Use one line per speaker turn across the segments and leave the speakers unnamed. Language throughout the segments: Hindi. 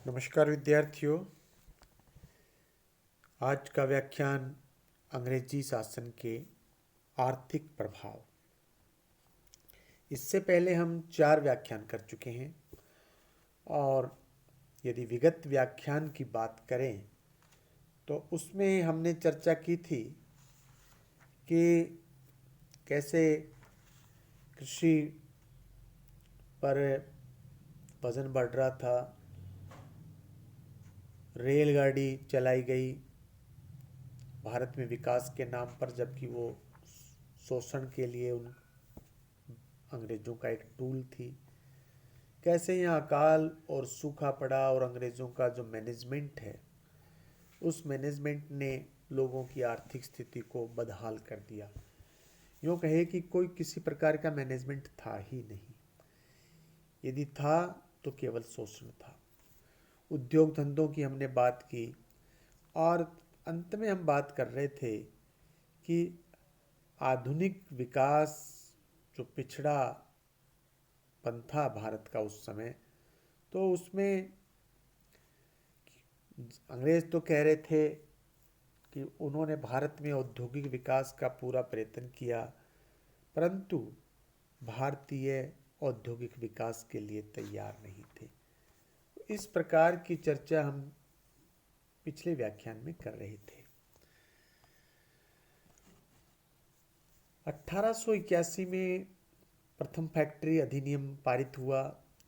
नमस्कार विद्यार्थियों। आज का व्याख्यान अंग्रेजी शासन के आर्थिक प्रभाव। इससे पहले हम 4 व्याख्यान कर चुके हैं और यदि विगत व्याख्यान की बात करें तो उसमें हमने चर्चा की थी कि कैसे कृषि पर वजन बढ़ रहा था, रेलगाड़ी चलाई गई भारत में विकास के नाम पर, जबकि वो शोषण के लिए उन अंग्रेज़ों का एक टूल थी। कैसे यहाँ अकाल और सूखा पड़ा और अंग्रेज़ों का जो मैनेजमेंट है उस मैनेजमेंट ने लोगों की आर्थिक स्थिति को बदहाल कर दिया। यूँ कहे कि कोई किसी प्रकार का मैनेजमेंट था ही नहीं, यदि था तो केवल शोषण था। उद्योग धंधों की हमने बात की और अंत में हम बात कर रहे थे कि आधुनिक विकास जो पिछड़ा पन था भारत का उस समय, तो उसमें अंग्रेज तो कह रहे थे कि उन्होंने भारत में औद्योगिक विकास का पूरा प्रयत्न किया, परंतु भारतीय औद्योगिक विकास के लिए तैयार नहीं थे। इस प्रकार की चर्चा हम पिछले व्याख्यान में कर रहे थे। 1881 में प्रथम फैक्ट्री अधिनियम पारित हुआ,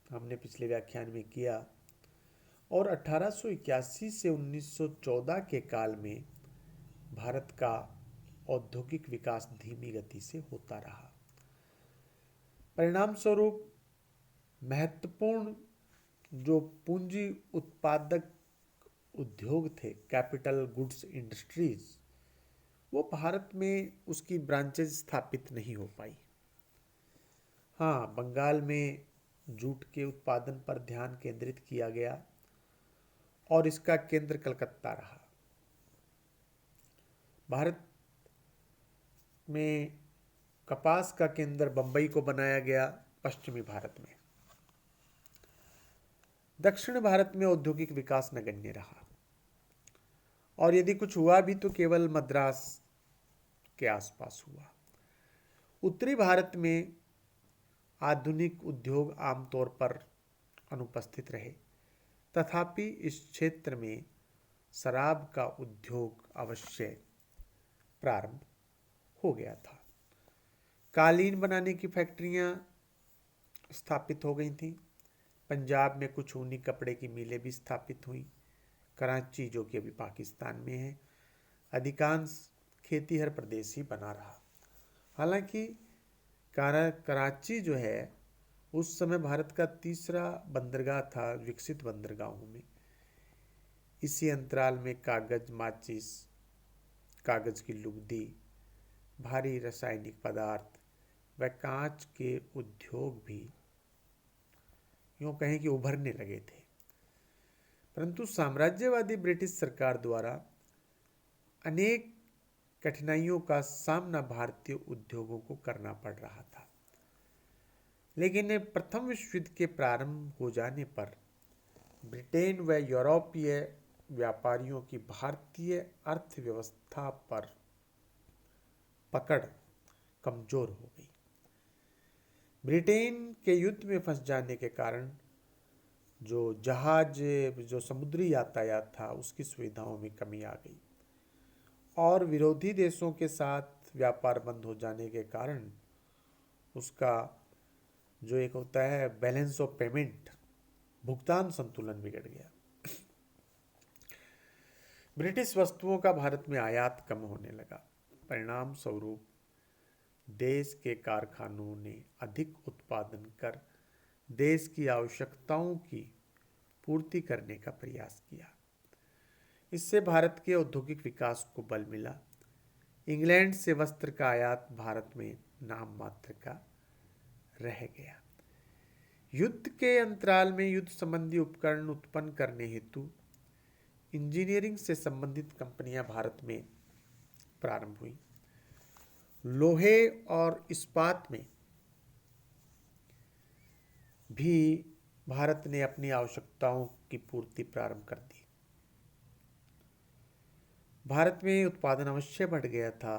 हमने पिछले व्याख्यान में किया। और 1881 से 1914 के काल में भारत का औद्योगिक विकास धीमी गति से होता रहा। परिणाम स्वरूप महत्वपूर्ण जो पूंजी उत्पादक उद्योग थे, कैपिटल गुड्स इंडस्ट्रीज, वो भारत में उसकी ब्रांचेज स्थापित नहीं हो पाई। हाँ, बंगाल में जूट के उत्पादन पर ध्यान केंद्रित किया गया और इसका केंद्र कलकत्ता रहा। भारत में कपास का केंद्र बंबई को बनाया गया पश्चिमी भारत में। दक्षिण भारत में औद्योगिक विकास नगण्य रहा और यदि कुछ हुआ भी तो केवल मद्रास के आसपास हुआ। उत्तरी भारत में आधुनिक उद्योग आमतौर पर अनुपस्थित रहे, तथापि इस क्षेत्र में शराब का उद्योग अवश्य प्रारंभ हो गया था। कालीन बनाने की फैक्ट्रियां स्थापित हो गई थीं। पंजाब में कुछ ऊनी कपड़े की मिलें भी स्थापित हुई। कराची, जो कि अभी पाकिस्तान में है, अधिकांश खेतीहर प्रदेश ही बना रहा। हालांकि कराची जो है उस समय भारत का तीसरा बंदरगाह था विकसित बंदरगाहों में। इसी अंतराल में कागज, माचिस, कागज की लुगदी, भारी रासायनिक पदार्थ व कांच के उद्योग भी यूँ कहें कि उभरने लगे थे। परंतु साम्राज्यवादी ब्रिटिश सरकार द्वारा अनेक कठिनाइयों का सामना भारतीय उद्योगों को करना पड़ रहा था। लेकिन प्रथम विश्व युद्ध के प्रारंभ हो जाने पर ब्रिटेन व यूरोपीय व्यापारियों की भारतीय अर्थव्यवस्था पर पकड़ कमजोर हो गई। ब्रिटेन के युद्ध में फंस जाने के कारण जो जहाज, जो समुद्री यातायात था, उसकी सुविधाओं में कमी आ गई और विरोधी देशों के साथ व्यापार बंद हो जाने के कारण उसका जो एक होता है बैलेंस ऑफ पेमेंट, भुगतान संतुलन बिगड़ गया। ब्रिटिश वस्तुओं का भारत में आयात कम होने लगा। परिणाम स्वरूप देश के कारखानों ने अधिक उत्पादन कर देश की आवश्यकताओं की पूर्ति करने का प्रयास किया। इससे भारत के औद्योगिक विकास को बल मिला। इंग्लैंड से वस्त्र का आयात भारत में नाम मात्र का रह गया। युद्ध के अंतराल में युद्ध संबंधी उपकरण उत्पन्न करने हेतु इंजीनियरिंग से संबंधित कंपनियां भारत में प्रारंभ हुई। लोहे और इस्पात में भी भारत ने अपनी आवश्यकताओं की पूर्ति प्रारंभ कर दी। भारत में उत्पादन अवश्य बढ़ गया था,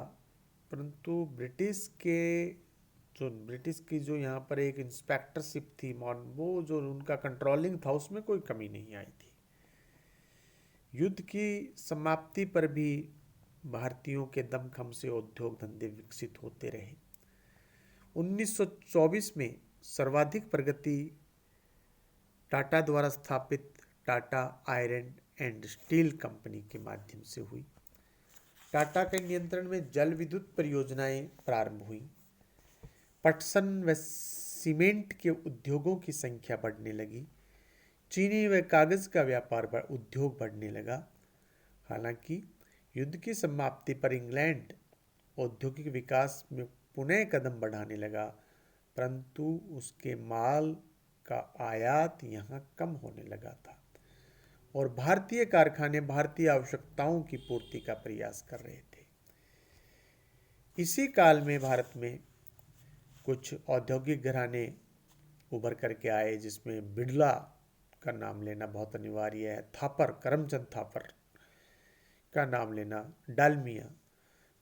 परंतु ब्रिटिश की जो यहाँ पर एक इंस्पेक्टरशिप थी, वो जो उनका कंट्रोलिंग था, उसमें कोई कमी नहीं आई थी। युद्ध की समाप्ति पर भी भारतीयों के दमखम से उद्योग धंधे विकसित होते रहे। 1924 में सर्वाधिक प्रगति टाटा द्वारा स्थापित Tata iron and steel company के माध्यम से हुई। टाटा के नियंत्रण में जल विद्युत परियोजनाएं प्रारंभ हुई। पटसन व सीमेंट के उद्योगों की संख्या बढ़ने लगी। चीनी व कागज का उद्योग बढ़ने लगा। हालांकि युद्ध की समाप्ति पर इंग्लैंड औद्योगिक विकास में पुनः कदम बढ़ाने लगा, परंतु उसके माल का आयात यहाँ कम होने लगा था और भारतीय कारखाने भारतीय आवश्यकताओं की पूर्ति का प्रयास कर रहे थे। इसी काल में भारत में कुछ औद्योगिक घराने उभर करके आए, जिसमें बिड़ला का नाम लेना बहुत अनिवार्य है, थापर, करमचंद थापर का नाम लेना, डालमिया,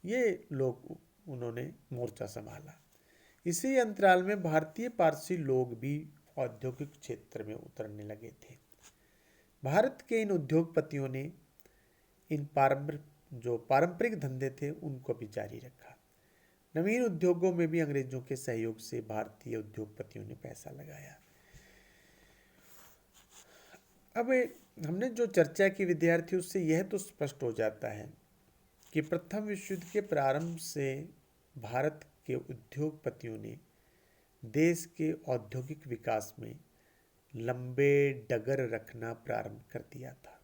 ये लोग उन्होंने मोर्चा संभाला। इसी अंतराल में भारतीय पारसी लोग भी औद्योगिक क्षेत्र में उतरने लगे थे। भारत के इन उद्योगपतियों ने इन पारंपरिक धंधे थे उनको भी जारी रखा। नवीन उद्योगों में भी अंग्रेजों के सहयोग से भारतीय उद्योगपतियों ने पैसा लगाया। अब हमने जो चर्चा की विद्यार्थियों से, यह तो स्पष्ट हो जाता है कि प्रथम विश्व युद्ध के प्रारंभ से भारत के उद्योगपतियों ने देश के औद्योगिक विकास में लंबे डगर रखना प्रारंभ कर दिया था,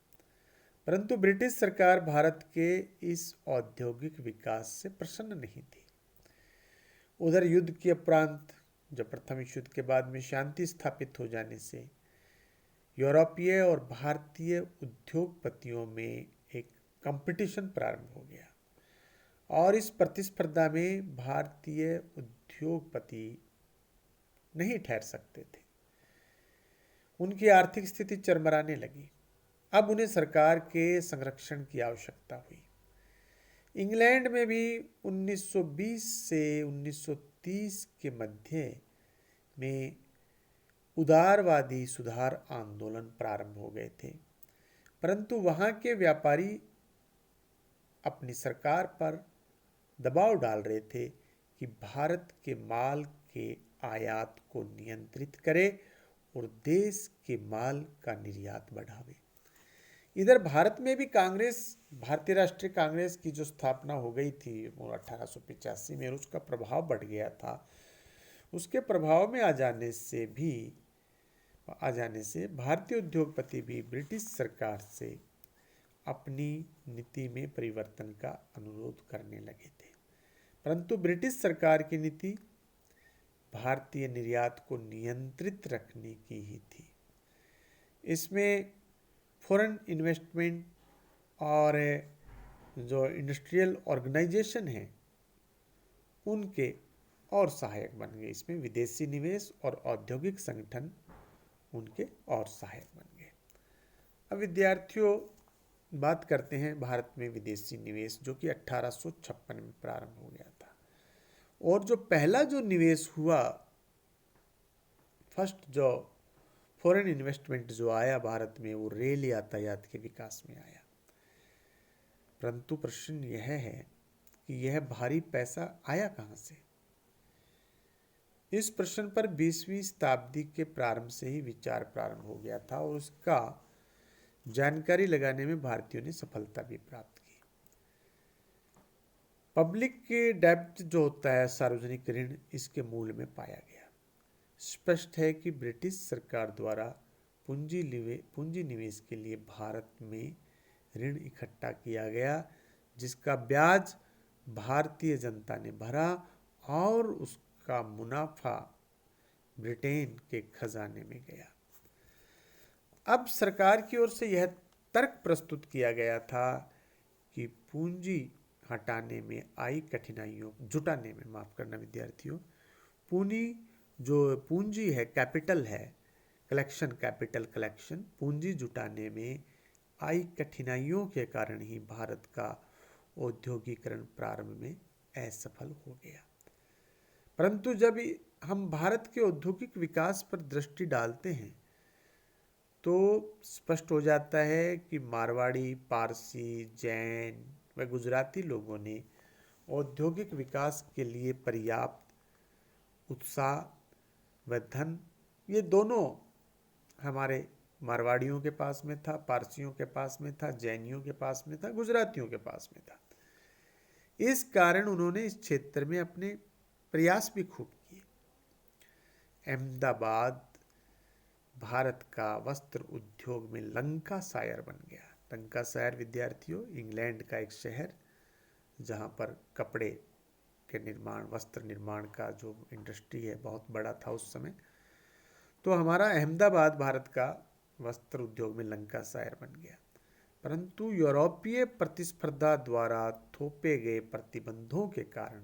परंतु ब्रिटिश सरकार भारत के इस औद्योगिक विकास से प्रसन्न नहीं थी। उधर युद्ध के उपरांत, जब प्रथम विश्व युद्ध के बाद में शांति स्थापित हो जाने से यूरोपीय और भारतीय उद्योगपतियों में एक कंपटीशन प्रारंभ हो गया और इस प्रतिस्पर्धा में भारतीय उद्योगपति नहीं ठहर सकते थे। उनकी आर्थिक स्थिति चरमराने लगी। अब उन्हें सरकार के संरक्षण की आवश्यकता हुई। इंग्लैंड में भी 1920 से 1930 के मध्य में उदारवादी सुधार आंदोलन प्रारंभ हो गए थे, परंतु वहां के व्यापारी अपनी सरकार पर दबाव डाल रहे थे कि भारत के माल के आयात को नियंत्रित करे और देश के माल का निर्यात बढ़ावे। इधर भारत में भी भारतीय राष्ट्रीय कांग्रेस की जो स्थापना हो गई थी वो 1885 में, उसका प्रभाव बढ़ गया था। उसके प्रभाव में आ जाने से भारतीय उद्योगपति भी ब्रिटिश सरकार से अपनी नीति में परिवर्तन का अनुरोध करने लगे थे, परंतु ब्रिटिश सरकार की नीति भारतीय निर्यात को नियंत्रित रखने की ही थी। इसमें फॉरेन इन्वेस्टमेंट और जो इंडस्ट्रियल ऑर्गेनाइजेशन हैं उनके और सहायक बन गए। इसमें विदेशी निवेश और औद्योगिक संगठन उनके और सहायक बन गए। अब विद्यार्थियों, बात करते हैं भारत में विदेशी निवेश, जो कि 1856 में प्रारंभ हो गया था। और जो पहला जो निवेश हुआ, फर्स्ट जो फॉरेन इन्वेस्टमेंट जो आया भारत में, वो रेल यातायात के विकास में आया। परंतु प्रश्न यह है कि यह भारी पैसा आया कहां से? इस प्रश्न पर 20वीं शताब्दी के प्रारंभ से ही विचार प्रारंभ हो गया था और उसका जानकारी लगाने में भारतीयों ने सफलता भी प्राप्त की। पब्लिक डेब्ट जो होता है, सार्वजनिक ऋण, इसके मूल में पाया गया। स्पष्ट है कि ब्रिटिश सरकार द्वारा पूंजी निवेश के लिए भारत में ऋण इकट्ठा किया गया, जिसका ब्याज भारतीय जनता ने भरा और उसका मुनाफा ब्रिटेन के खजाने में गया। अब सरकार की ओर से यह तर्क प्रस्तुत किया गया था कि पूंजी हटाने में आई कठिनाइयों जुटाने में, माफ करना विद्यार्थियों, पूंजी है, कैपिटल है, कलेक्शन, कैपिटल कलेक्शन, पूंजी जुटाने में आई कठिनाइयों के कारण ही भारत का औद्योगिकरण प्रारंभ में असफल हो गया। परंतु जब हम भारत के औद्योगिक विकास पर दृष्टि डालते हैं तो स्पष्ट हो जाता है कि मारवाड़ी, पारसी, जैन व गुजराती लोगों ने औद्योगिक विकास के लिए पर्याप्त उत्साह व धन, ये दोनों हमारे मारवाड़ियों के पास में था, पारसियों के पास में था, जैनियों के पास में था, गुजरातियों के पास में था। इस कारण उन्होंने इस क्षेत्र में अपने प्रयास भी खूब किए। अहमदाबाद भारत का वस्त्र उद्योग में लंकासायर बन गया। लंकासायर विद्यार्थियों, इंग्लैंड का एक शहर जहाँ पर कपड़े के निर्माण, वस्त्र निर्माण का जो इंडस्ट्री है बहुत बड़ा था उस समय। तो हमारा अहमदाबाद भारत का वस्त्र उद्योग में लंकासायर बन गया। परंतु यूरोपीय प्रतिस्पर्धा द्वारा थोपे गए प्रतिबंधों के कारण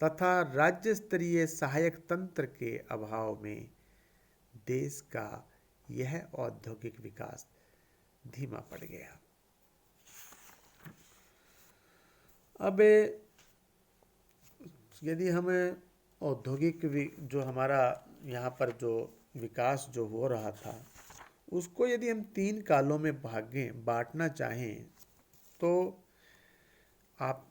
तथा राज्य स्तरीय सहायक तंत्र के अभाव में देश का यह औद्योगिक विकास धीमा पड़ गया। अब यदि हम औद्योगिक जो हमारा यहाँ पर जो विकास जो हो रहा था उसको यदि हम 3 कालों में बांटना चाहें तो आप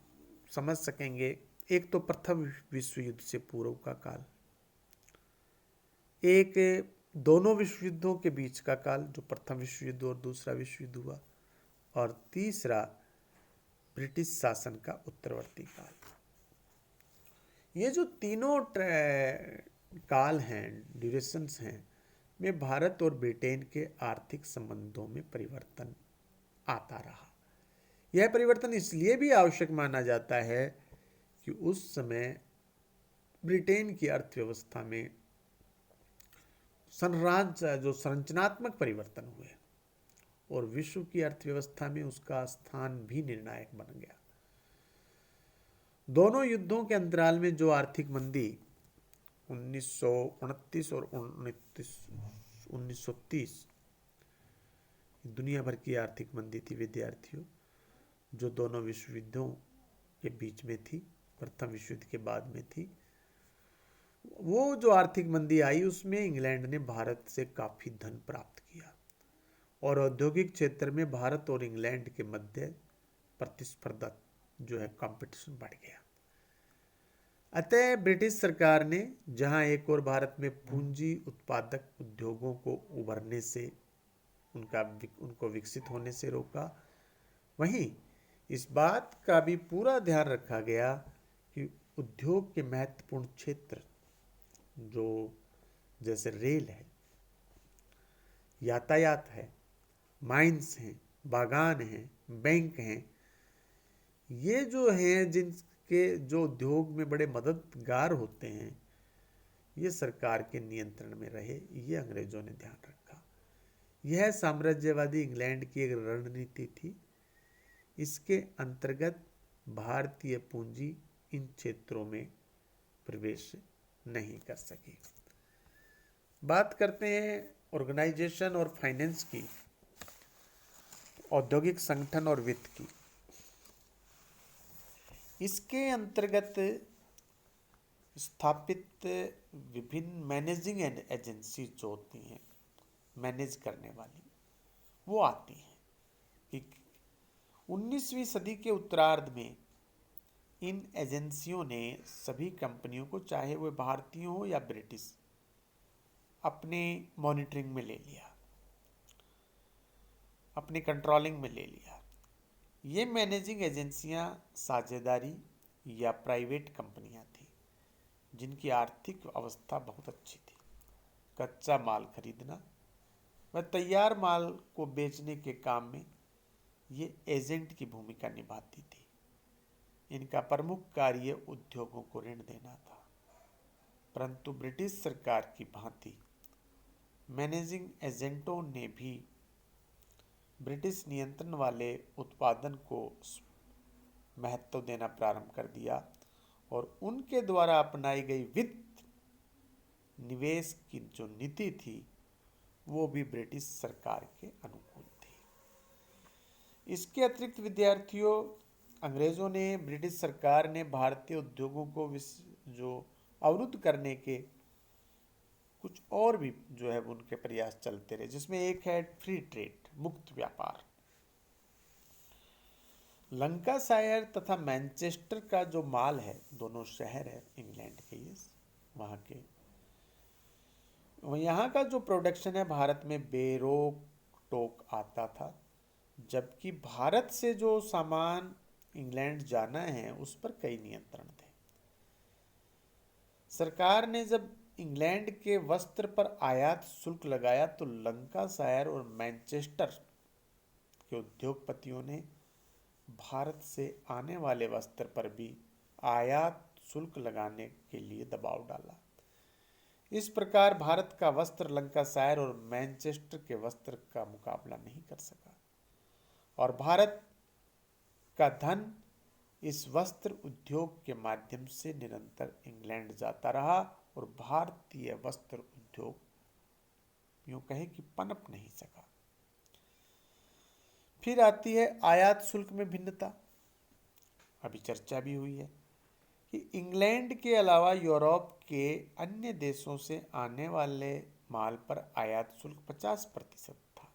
समझ सकेंगे। एक तो प्रथम विश्व युद्ध से पूर्व का काल, एक दोनों विश्व युद्धों के बीच का काल जो प्रथम विश्व युद्ध और दूसरा विश्व युद्ध हुआ, और तीसरा ब्रिटिश शासन का उत्तरवर्ती काल। ये जो तीनों काल हैं, ड्यूरेशंस हैं, में भारत और ब्रिटेन के आर्थिक संबंधों में परिवर्तन आता रहा। यह परिवर्तन इसलिए भी आवश्यक माना जाता है कि उस समय ब्रिटेन की अर्थव्यवस्था में जो संरचनात्मक परिवर्तन हुए और विश्व की अर्थव्यवस्था में उसका स्थान भी निर्णायक बन गया। दोनों युद्धों के अंतराल में जो आर्थिक मंदी 1929 और 1930 दुनिया भर की आर्थिक मंदी थी विद्यार्थियों, जो दोनों विश्व युद्धों के बीच में थी, प्रथम विश्व युद्ध के बाद में थी। वो जो आर्थिक मंदी आई उसमें इंग्लैंड ने भारत से काफी धन प्राप्त किया और औद्योगिक क्षेत्र में भारत और इंग्लैंड के मध्य प्रतिस्पर्धा जो है कंपटीशन बढ़ गया। अतः ब्रिटिश सरकार ने जहां एक और भारत में पूंजी उत्पादक उद्योगों को उभरने से उनको विकसित होने से रोका, वहीं इस बात का भी पूरा ध्यान रखा गया कि उद्योग के महत्वपूर्ण क्षेत्र जो जैसे रेल है, यातायात है, माइंस हैं, बागान हैं, बैंक हैं, ये जो हैं जिनके जो उद्योग में बड़े मददगार होते हैं, ये सरकार के नियंत्रण में रहे। ये अंग्रेजों ने ध्यान रखा। यह साम्राज्यवादी इंग्लैंड की एक रणनीति थी। इसके अंतर्गत भारतीय पूंजी इन क्षेत्रों में प्रवेश नहीं कर सकी। बात करते हैं ऑर्गेनाइजेशन और फाइनेंस की, औद्योगिक संगठन और वित्त की। इसके अंतर्गत स्थापित विभिन्न मैनेजिंग एजेंसी जो होती हैं, मैनेज करने वाली, वो आती हैं कि 19वीं सदी के उत्तरार्ध में इन एजेंसियों ने सभी कंपनियों को, चाहे वह भारतीय हो या ब्रिटिश, अपने मॉनिटरिंग में ले लिया, अपने कंट्रोलिंग में ले लिया। ये मैनेजिंग एजेंसियां साझेदारी या प्राइवेट कंपनियां थी जिनकी आर्थिक अवस्था बहुत अच्छी थी। कच्चा माल खरीदना व तैयार माल को बेचने के काम में ये एजेंट की भूमिका निभाती थी। इनका प्रमुख कार्य उद्योगों को ऋण देना था। परंतु ब्रिटिश सरकार की भांति मैनेजिंग एजेंटों ने भी ब्रिटिश नियंत्रण वाले उत्पादन को महत्व देना प्रारंभ कर दिया और उनके द्वारा अपनाई गई वित्त निवेश की जो नीति थी वो भी ब्रिटिश सरकार के अनुकूल थे। इसके अतिरिक्त विद्यार्थियों, अंग्रेजों ने, ब्रिटिश सरकार ने भारतीय उद्योगों को जो अवरुद्ध करने के कुछ और भी जो है उनके प्रयास चलते रहे, जिसमें एक है फ्री ट्रेड, मुक्त व्यापार। लंकाशायर तथा मैनचेस्टर का जो माल है, दोनों शहर है इंग्लैंड के, ये वहाँ के, यहाँ का जो प्रोडक्शन है भारत में बेरोक टोक आता था, जबकि भारत से जो सामान इंग्लैंड जाना है उस पर कई नियंत्रण थे। सरकार ने जब इंग्लैंड के वस्त्र पर आयात शुल्क लगाया तो लंकाशायर और मैनचेस्टर के उद्योगपतियों ने भारत से आने वाले वस्त्र पर भी आयात शुल्क लगाने के लिए दबाव डाला। इस प्रकार भारत का वस्त्र लंकाशायर और मैनचेस्टर के वस्त्र का मुकाबला नहीं कर सका और भारत का धन इस वस्त्र उद्योग के माध्यम से निरंतर इंग्लैंड जाता रहा और भारतीय वस्त्र उद्योग यूं कहे कि पनप नहीं सका। फिर आती है आयात शुल्क में भिन्नता। अभी चर्चा भी हुई है कि इंग्लैंड के अलावा यूरोप के अन्य देशों से आने वाले माल पर आयात शुल्क 50% था।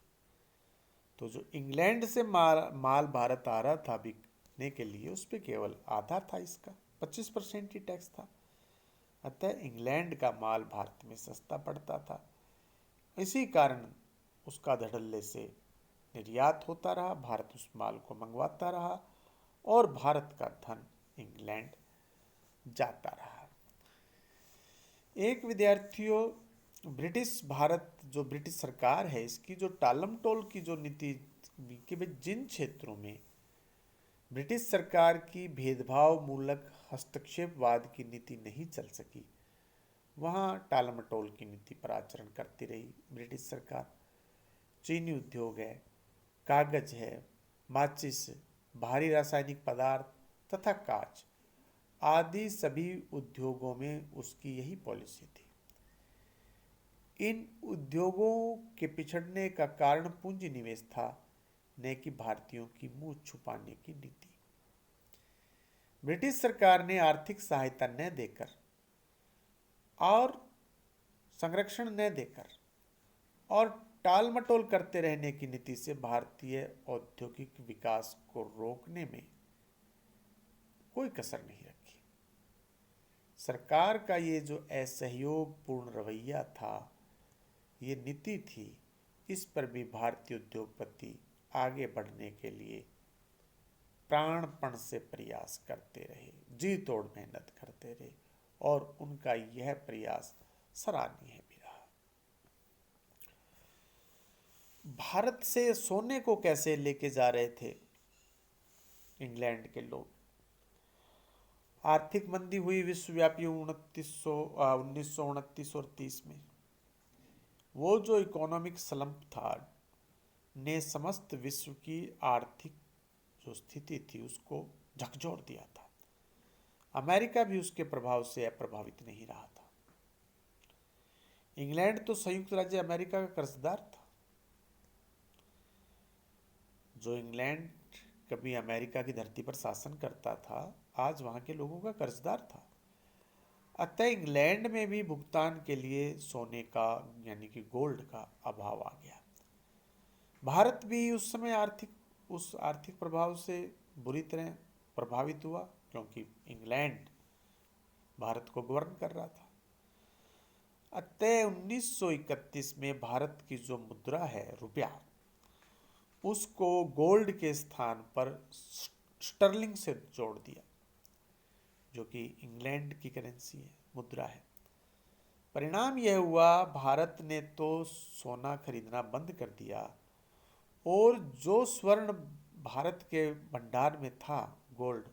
तो जो इंग्लैंड से माल भारत आ रहा था बिकने के लिए, उस पर केवल आधा था, इसका 25% ही टैक्स था। अतः इंग्लैंड का माल भारत में सस्ता पड़ता था। इसी कारण उसका धड़ल्ले से निर्यात होता रहा, भारत उस माल को मंगवाता रहा और भारत का धन इंग्लैंड जाता रहा। एक विद्यार्थियों, ब्रिटिश भारत, जो ब्रिटिश सरकार है, इसकी जो टालमटोल की जो नीति कि जिन क्षेत्रों में ब्रिटिश सरकार की भेदभाव मूलक हस्तक्षेपवाद की नीति नहीं चल सकी, वहाँ टालमटोल की नीति पर आचरण करती रही ब्रिटिश सरकार। चीनी उद्योग है, कागज है, माचिस, भारी रासायनिक पदार्थ तथा कांच आदि सभी उद्योगों में उसकी यही पॉलिसी थी। इन उद्योगों के पिछड़ने का कारण पूंजी निवेश था, न कि भारतीयों की मुंह छुपाने की नीति। ब्रिटिश सरकार ने आर्थिक सहायता न देकर और संरक्षण न देकर और टालमटोल करते रहने की नीति से भारतीय औद्योगिक विकास को रोकने में कोई कसर नहीं रखी। सरकार का ये जो असहयोग पूर्ण रवैया था, ये नीति थी, इस पर भी भारतीय उद्योगपति आगे बढ़ने के लिए प्राणपण से प्रयास करते रहे, जी तोड़ मेहनत करते रहे और उनका यह प्रयास सराहनीय भी रहा। भारत से सोने को कैसे लेके जा रहे थे इंग्लैंड के लोग? आर्थिक मंदी हुई विश्वव्यापी 1929 और 30 में। वो जो इकोनॉमिक स्लंप था ने समस्त विश्व की आर्थिक जो स्थिति थी उसको झकझोर दिया था। अमेरिका भी उसके प्रभाव से अप्रभावित नहीं रहा था। इंग्लैंड तो संयुक्त राज्य अमेरिका का कर्जदार था। जो इंग्लैंड कभी अमेरिका की धरती पर शासन करता था, आज वहां के लोगों का कर्जदार था। अतः इंग्लैंड में भी भुगतान के लिए सोने का यानी कि गोल्ड का अभाव आ गया। भारत भी उस समय उस आर्थिक प्रभाव से बुरी तरह प्रभावित हुआ, क्योंकि इंग्लैंड भारत को गवर्न कर रहा था। अतः 1931 में भारत की जो मुद्रा है, रुपया, उसको गोल्ड के स्थान पर स्टर्लिंग से जोड़ दिया, जो कि इंग्लैंड की करेंसी है, मुद्रा है। परिणाम यह हुआ, भारत ने तो सोना खरीदना बंद कर दिया और जो स्वर्ण भारत के भंडार में था, गोल्ड,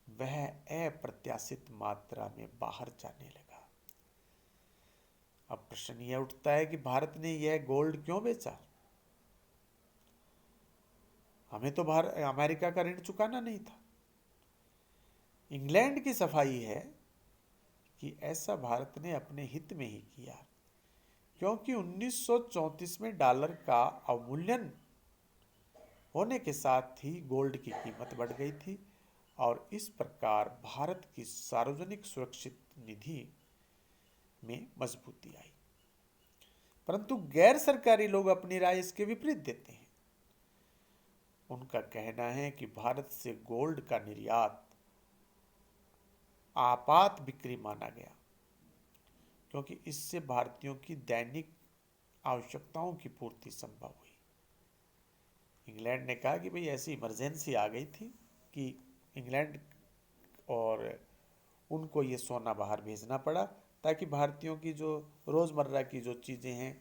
वह अप्रत्याशित मात्रा में बाहर जाने लगा। अब प्रश्न यह उठता है कि भारत ने यह गोल्ड क्यों बेचा? हमें तो अमेरिका का ऋण चुकाना नहीं था। इंग्लैंड की सफाई है कि ऐसा भारत ने अपने हित में ही किया। क्योंकि 1934 में डॉलर का अवमूल्यन होने के साथ ही गोल्ड की कीमत बढ़ गई थी और इस प्रकार भारत की सार्वजनिक सुरक्षित निधि में मजबूती आई। परंतु गैर सरकारी लोग अपनी राय इसके विपरीत देते हैं। उनका कहना है कि भारत से गोल्ड का निर्यात आपात बिक्री माना गया क्योंकि इससे भारतीयों की दैनिक आवश्यकताओं की पूर्ति संभव हुई। इंग्लैंड ने कहा कि भाई ऐसी इमरजेंसी आ गई थी कि इंग्लैंड और उनको ये सोना बाहर भेजना पड़ा ताकि भारतीयों की जो रोज़मर्रा की जो चीज़ें हैं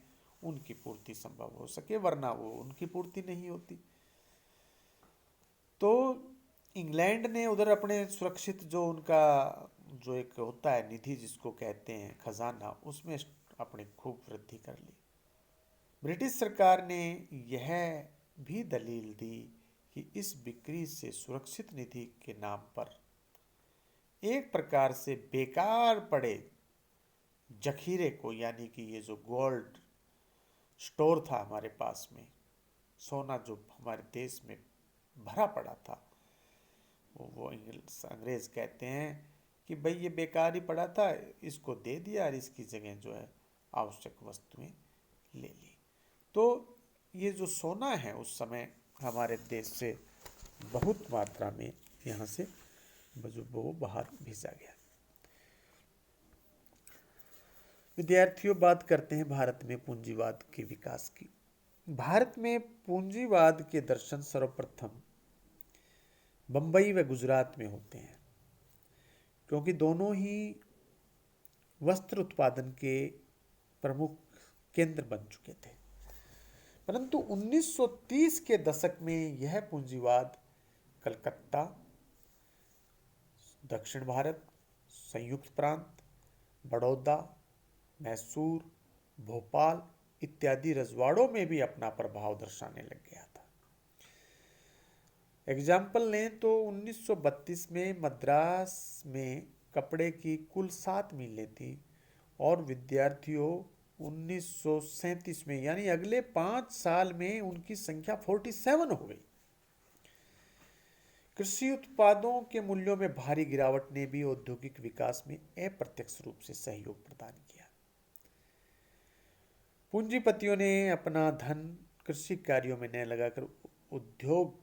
उनकी पूर्ति संभव हो सके, वरना वो उनकी पूर्ति नहीं होती। तो इंग्लैंड ने उधर अपने सुरक्षित जो उनका जो एक होता है निधि जिसको कहते हैं खजाना, उसमें अपनी खूब वृद्धि कर ली। ब्रिटिश सरकार ने यह भी दलील दी कि इस बिक्री से सुरक्षित निधि के नाम पर एक प्रकार से बेकार पड़े जखीरे को, यानी कि ये जो गोल्ड स्टोर था हमारे पास में, सोना जो हमारे देश में भरा पड़ा था, वो अंग्रेज कहते हैं कि भाई ये बेकार ही पड़ा था, इसको दे दिया और इसकी जगह जो है आवश्यक वस्तुएं ले ली। तो ये जो सोना है उस समय हमारे देश से बहुत मात्रा में यहाँ से वो बाहर भेजा गया। विद्यार्थियों, बात करते हैं भारत में पूंजीवाद के विकास की। भारत में पूंजीवाद के दर्शन सर्वप्रथम बंबई व गुजरात में होते हैं क्योंकि दोनों ही वस्त्र उत्पादन के प्रमुख केंद्र बन चुके थे। परंतु 1930 के दशक में यह पूंजीवाद कलकत्ता, दक्षिण भारत, संयुक्त प्रांत, बड़ौदा, मैसूर, भोपाल इत्यादि रजवाड़ों में भी अपना प्रभाव दर्शाने लग गया था। एग्जाम्पल लें तो 1932 में मद्रास में कपड़े की कुल 7 मिलें थी और विद्यार्थियों 1937 में यानी अगले 5 साल में उनकी संख्या 47 हो गई। कृषि उत्पादों के मूल्यों में भारी गिरावट ने भी औद्योगिक विकास में अप्रत्यक्ष रूप से सहयोग प्रदान किया। पूंजीपतियों ने अपना धन कृषि कार्यों में न लगाकर उद्योग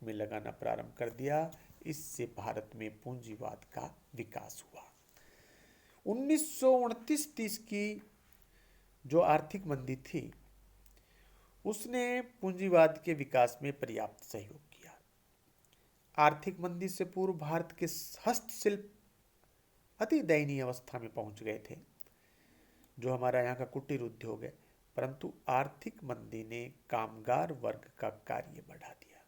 में लगाना प्रारंभ कर दिया। इससे भारत में पूंजीवाद का विकास हुआ। 1929-30 की जो आर्थिक मंदी थी उसने पूंजीवाद के विकास में पर्याप्त सहयोग किया। आर्थिक मंदी से पूर्व भारत के हस्तशिल्प अति दयनीय अवस्था में पहुंच गए थे, जो हमारा यहाँ का कुटीर उद्योग है। परंतु आर्थिक मंदी ने कामगार वर्ग का कार्य बढ़ा दिया,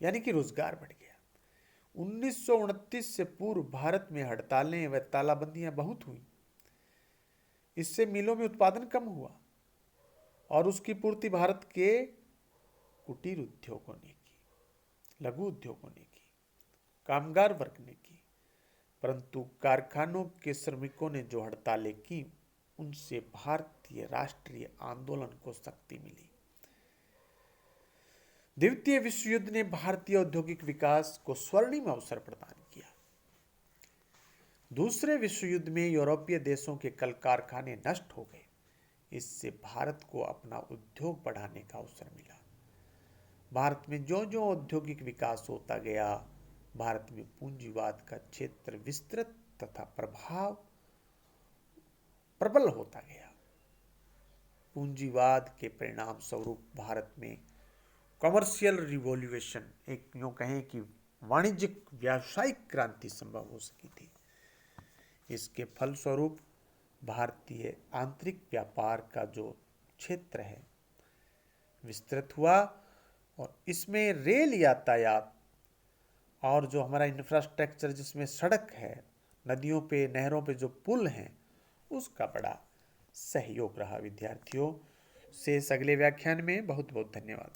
यानी कि रोजगार बढ़ गया। 1929 से पूर्व भारत में हड़तालें व तालाबंदियां बहुत हुई। इससे मिलों में उत्पादन कम हुआ और उसकी पूर्ति भारत के कुटीर उद्योगों ने की, लघु उद्योगों ने की, कामगार वर्ग ने की। परंतु कारखानों के श्रमिकों ने जो हड़तालें की उनसे भारतीय राष्ट्रीय आंदोलन को शक्ति मिली। द्वितीय विश्व युद्ध ने भारतीय औद्योगिक विकास को स्वर्णिम अवसर प्रदान किया। दूसरे विश्व युद्ध में यूरोपीय देशों के कल कारखाने नष्ट हो गए। इससे भारत को अपना उद्योग बढ़ाने का अवसर मिला। भारत में जो जो औद्योगिक विकास होता गया, भारत में पूंजीवाद का क्षेत्र विस्तृत तथा प्रबल होता गया। पूंजीवाद के परिणाम स्वरूप भारत में कमर्शियल रिवॉल्यूशन, एक यूं कहें कि वाणिज्यिक व्यावसायिक क्रांति संभव हो सकी थी। इसके फलस्वरूप भारतीय आंतरिक व्यापार का जो क्षेत्र है विस्तृत हुआ और इसमें रेल यातायात और जो हमारा इंफ्रास्ट्रक्चर जिसमें सड़क है, नदियों पे, नहरों पे जो पुल हैं, उसका बड़ा सहयोग रहा। विद्यार्थियों, शेष अगले व्याख्यान में। बहुत बहुत धन्यवाद।